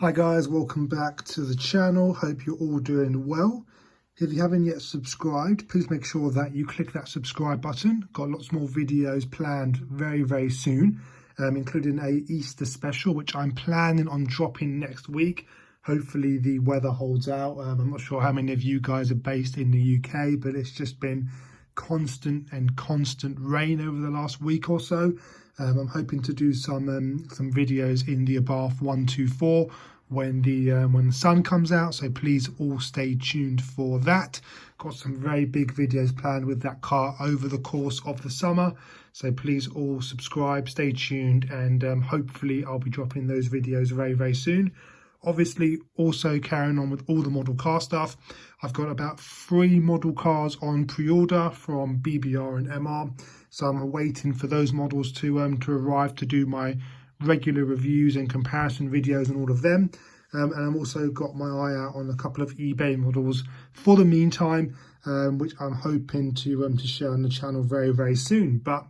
Hi guys, welcome back to the channel. Hope you're all doing well. If you haven't yet subscribed, please make sure that you click that subscribe button. Got lots more videos planned very soon, including a Easter special, which I'm planning on dropping next week. Hopefully the weather holds out. I'm not sure how many of you guys are based in the UK, but it's just been constant rain over the last week or so. I'm hoping to do some videos in the Abarth 124 when the sun comes out, so please all stay tuned for that. Got some very big videos planned with that car over the course of the summer, so please all subscribe, stay tuned, and hopefully I'll be dropping those videos very soon. Obviously, also carrying on with all the model car stuff, I've got about 3 model cars on pre-order from BBR and MR, so I'm waiting for those models to arrive to do my regular reviews and comparison videos and all of them. And I've also got my eye out on a couple of eBay models for the meantime, which I'm hoping to share on the channel very soon. But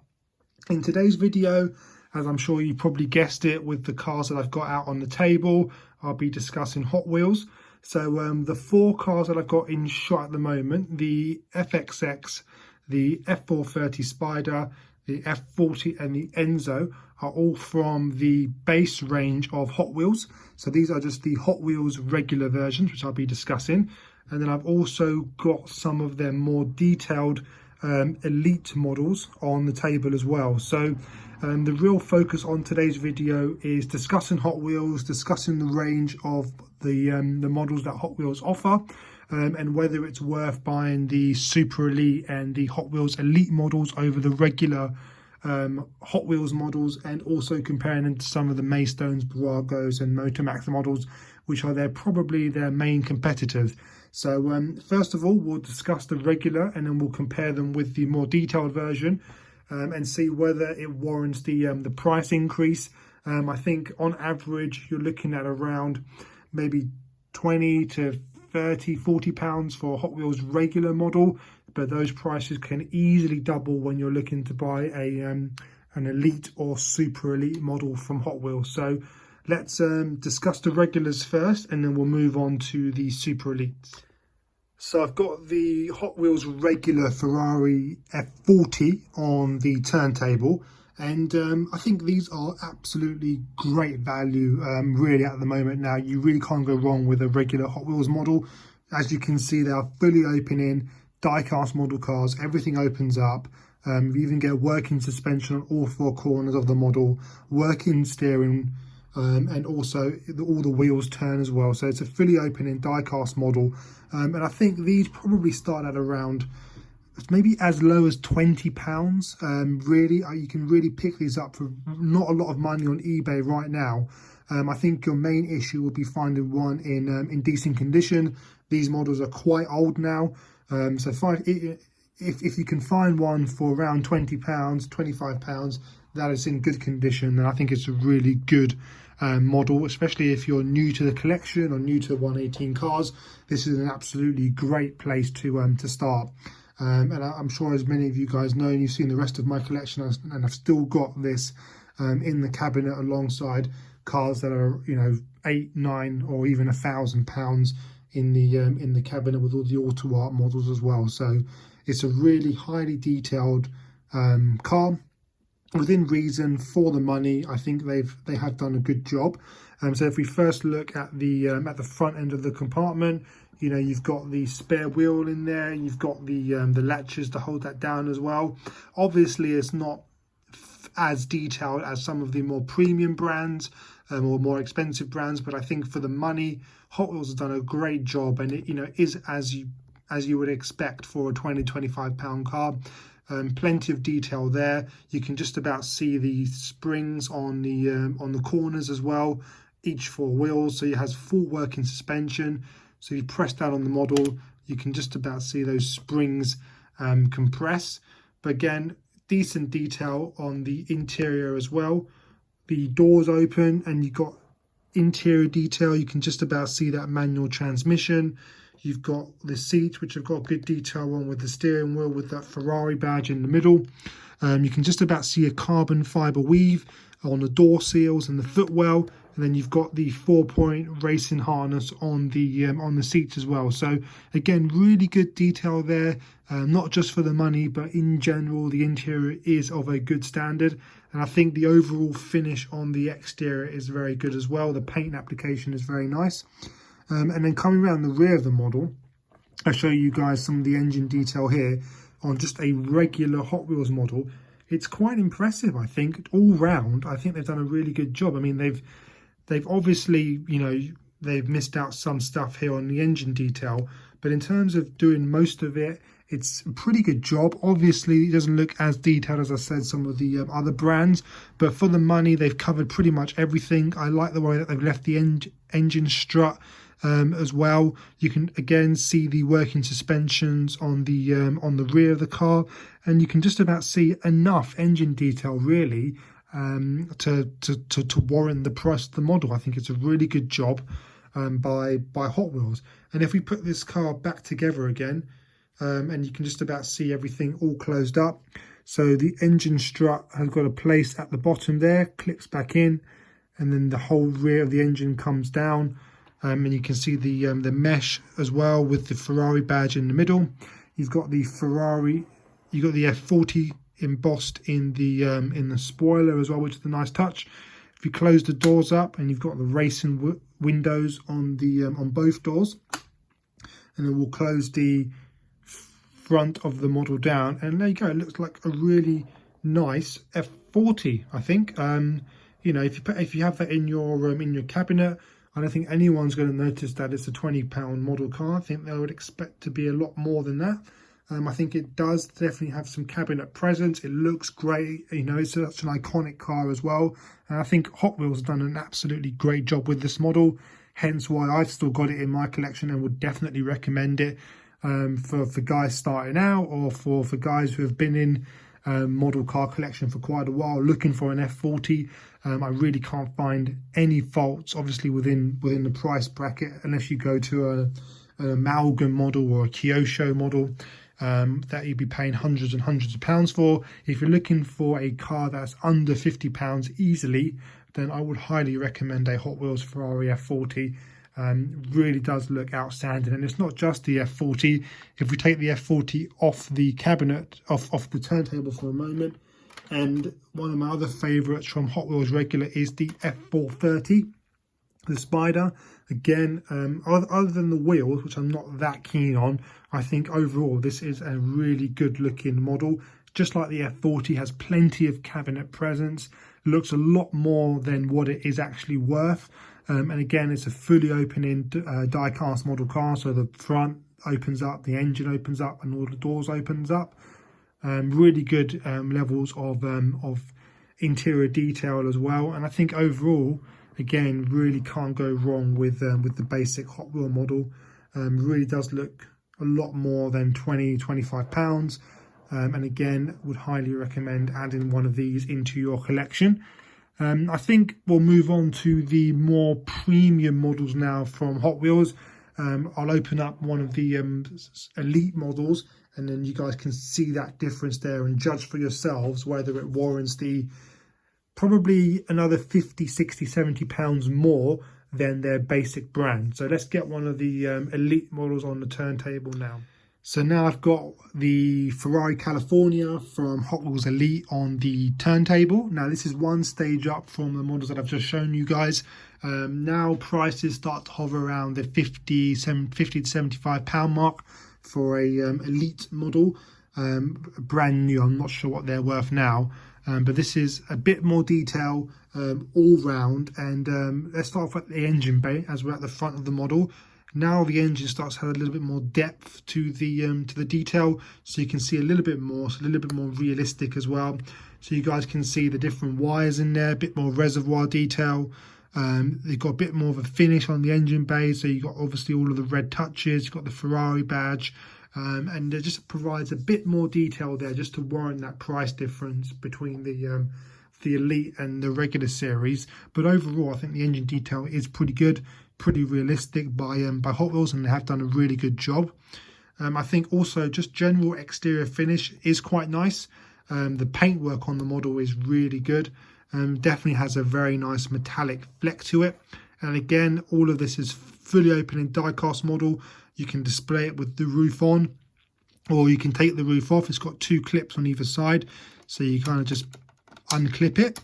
in today's video, as I'm sure you probably guessed it with the cars that I've got out on the table, I'll be discussing Hot Wheels. So the 4 cars that I've got in shot at the moment, the FXX, the F430 Spider, the F40 and the Enzo, are all from the base range of Hot Wheels. So these are just the Hot Wheels regular versions, which I'll be discussing. And then I've also got some of their more detailed elite models on the table as well. So the real focus on today's video is discussing Hot Wheels, discussing the range of the models that Hot Wheels offer, and whether it's worth buying the SuperElite and the Hot Wheels Elite models over the regular Hot Wheels models, and also comparing them to some of the Maystones, Baragos and Motomax models, which are probably their main competitors. So first of all, we'll discuss the regular, and then we'll compare them with the more detailed version, and see whether it warrants the price increase. I think on average you're looking at around maybe 20 to 30, 40 pounds for a Hot Wheels regular model, but those prices can easily double when you're looking to buy an Elite or Super Elite model from Hot Wheels. So let's discuss the regulars first, and then we'll move on to the Super Elites. So I've got the Hot Wheels regular Ferrari F40 on the turntable, and I think these are absolutely great value really at the moment. Now, you really can't go wrong with a regular Hot Wheels model. As you can see, they are fully open-in, die-cast model cars. Everything opens up. You even get working suspension on all 4 corners of the model, working steering, and also all the wheels turn as well. So it's a fully open-in die-cast model, and I think these probably start at around maybe as low as £20. Really, you can really pick these up for not a lot of money on eBay right now. I think your main issue will be finding one in decent condition. These models are quite old now, so if you can find one for around £20, £25, that is in good condition, then I think it's a really good model, especially if you're new to the collection or new to 118 cars. This is an absolutely great place to start. And I'm sure, as many of you guys know, and you've seen the rest of my collection, and I've still got this in the cabinet alongside cars that are, you know, £800, £900 or even £1,000 in the cabinet, with all the auto art models as well. So it's a really highly detailed car within reason for the money. I think they have done a good job. So if we first look at the front end of the compartment, you know, you've got the spare wheel in there, you've got the latches to hold that down as well. Obviously, it's not as detailed as some of the more premium brands or more expensive brands, but I think for the money, Hot Wheels has done a great job, and it, you know, is as you would expect for a £20–25 car. Plenty of detail there. You can just about see the springs on the corners as well, each 4 wheels, so it has full working suspension. So you press down on the model, you can just about see those springs compress. But again, decent detail on the interior as well. The doors open and you've got interior detail. You can just about see that manual transmission. You've got the seats, which have got good detail on, with the steering wheel with that Ferrari badge in the middle. You can just about see a carbon fibre weave on the door seals and the footwell, And then you've got the 4-point racing harness on the seats as well. So again, really good detail there, not just for the money, but in general, the interior is of a good standard. And I think the overall finish on the exterior is very good as well. The paint application is very nice. And then coming around the rear of the model, I'll show you guys some of the engine detail here on just a regular Hot Wheels model. It's quite impressive, I think, all round. I think they've done a really good job. I mean, they've obviously, they've missed out some stuff here on the engine detail, but in terms of doing most of it, it's a pretty good job. Obviously, it doesn't look as detailed as I said some of the other brands, but for the money, they've covered pretty much everything. I like the way that they've left the engine strut as well. You can again see the working suspensions on the rear of the car, and you can just about see enough engine detail really to warrant the price of the model. I think it's a really good job by Hot Wheels. And if we put this car back together again, and you can just about see everything all closed up. So the engine strut has got a place at the bottom there, clips back in, and then the whole rear of the engine comes down. And you can see the mesh as well with the Ferrari badge in the middle. You've got the Ferrari, you've got the F40 embossed in the spoiler as well, which is a nice touch. If you close the doors up, and you've got the racing windows on the on both doors, and then we'll close the front of the model down, and there you go. It looks like a really nice F40, I think. If you have that in your cabinet, I don't think anyone's going to notice that it's a £20 model car. I think they would expect to be a lot more than that. I think it does definitely have some cabinet presence. It looks great. It's such an iconic car as well. And I think Hot Wheels have done an absolutely great job with this model. Hence why I've still got it in my collection and would definitely recommend it for guys starting out, or for guys who have been in model car collection for quite a while looking for an F40. I really can't find any faults, obviously within the price bracket, unless you go to an amalgam model or a Kyosho model that you'd be paying hundreds and hundreds of pounds for. If you're looking for a car that's under £50 easily, then I would highly recommend a Hot Wheels Ferrari F40. Really does look outstanding. And it's not just the F40. If we take the F40 off the cabinet, off the turntable for a moment, and one of my other favourites from Hot Wheels regular is the F430, the Spider. Again, other than the wheels, which I'm not that keen on, I think overall this is a really good looking model. Just like the F40, has plenty of cabinet presence, looks a lot more than what it is actually worth. And again, it's a fully opening die-cast model car, so the front opens up, the engine opens up, and all the doors opens up. Really good levels of interior detail as well. And I think overall, again, really can't go wrong with the basic Hot Wheel model. Really does look a lot more than £20–25. And again, would highly recommend adding one of these into your collection. I think we'll move on to the more premium models now from Hot Wheels. I'll open up one of the Elite models, and then you guys can see that difference there and judge for yourselves whether it warrants the probably another 50, 60, 70 pounds more than their basic brand. So let's get one of the Elite models on the turntable now. So now I've got the Ferrari California from Hot Wheels Elite on the turntable. Now this is one stage up from the models that I've just shown you guys. Now prices start to hover around the 50 to £75 mark for a Elite model. Brand new, I'm not sure what they're worth now. But this is a bit more detail all round. And let's start off at the engine bay as we're at the front of the model. Now the engine starts to have a little bit more depth to the detail, so you can see a little bit more, so a little bit more realistic as well. So you guys can see the different wires in there, a bit more reservoir detail. You've got a bit more of a finish on the engine bay, so you've got obviously all of the red touches, you've got the Ferrari badge, and it just provides a bit more detail there just to warrant that price difference between the Elite and the regular series. But overall, I think the engine detail is pretty good, pretty realistic by Hot Wheels, and they have done a really good job. I think also just general exterior finish is quite nice. The paintwork on the model is really good. Definitely has a very nice metallic fleck to it. And again, all of this is fully open in die-cast model. You can display it with the roof on, or you can take the roof off. It's got 2 clips on either side, so you kind of just unclip it,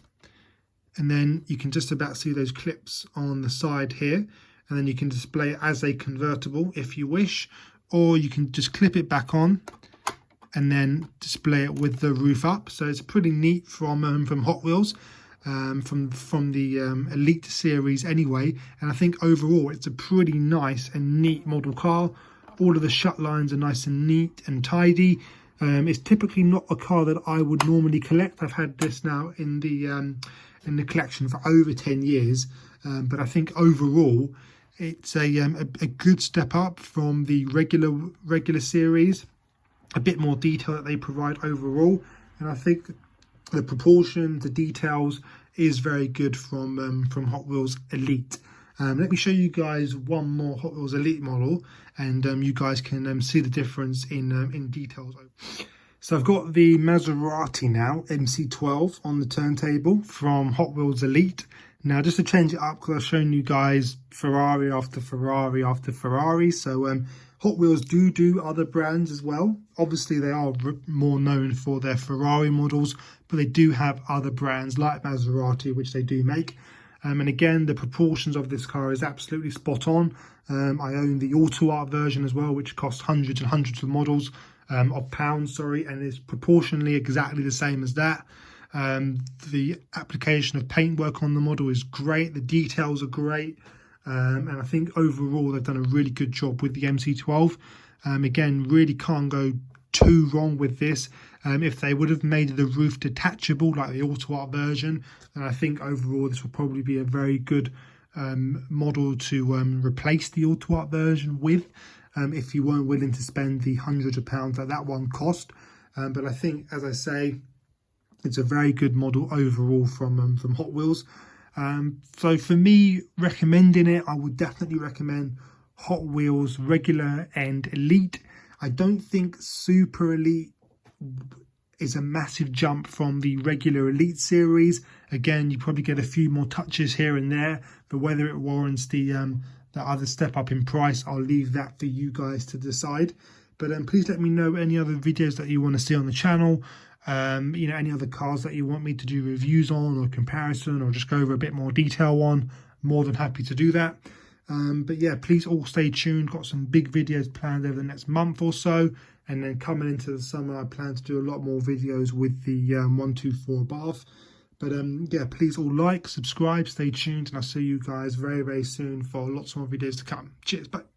and then you can just about see those clips on the side here, and then you can display it as a convertible if you wish, or you can just clip it back on and then display it with the roof up. So it's pretty neat from Hot Wheels. From the Elite series anyway, and I think overall it's a pretty nice and neat model car. All of the shut lines are nice and neat and tidy. It's typically not a car that I would normally collect. I've had this now in the collection for over 10 years, but I think overall it's a good step up from the regular series. A bit more detail that they provide overall, and I think the proportion, the details is very good from Hot Wheels Elite. Let me show you guys one more Hot Wheels Elite model, and you guys can see the difference in details. So I've got the Maserati now, MC12 on the turntable from Hot Wheels Elite. Now, just to change it up, because I've shown you guys Ferrari after Ferrari after Ferrari, so Hot Wheels do other brands as well. Obviously, they are more known for their Ferrari models, but they do have other brands like Maserati, which they do make. And again, the proportions of this car is absolutely spot on. I own the Auto Art version as well, which costs hundreds and hundreds of pounds, and is proportionally exactly the same as that. The application of paintwork on the model is great. The details are great. And I think overall they've done a really good job with the MC12. Again, really can't go too wrong with this. If they would have made the roof detachable like the Auto Art version, then I think overall this will probably be a very good model to replace the Auto Art version with, if you weren't willing to spend the hundreds of pounds that one cost. But I think, as I say, it's a very good model overall from Hot Wheels. So for me, recommending it, I would definitely recommend Hot Wheels Regular and Elite. I don't think Super Elite is a massive jump from the regular Elite series. Again, you probably get a few more touches here and there, but whether it warrants the other step up in price, I'll leave that for you guys to decide. But please let me know any other videos that you want to see on the channel. Any other cars that you want me to do reviews on, or comparison, or just go over a bit more detail on. More than happy to do that. But yeah, please all stay tuned. Got some big videos planned over the next month or so, and then coming into the summer I plan to do a lot more videos with the 124 Bath. But yeah, please all like, subscribe, stay tuned, and I'll see you guys very soon for lots more videos to come. Cheers, bye.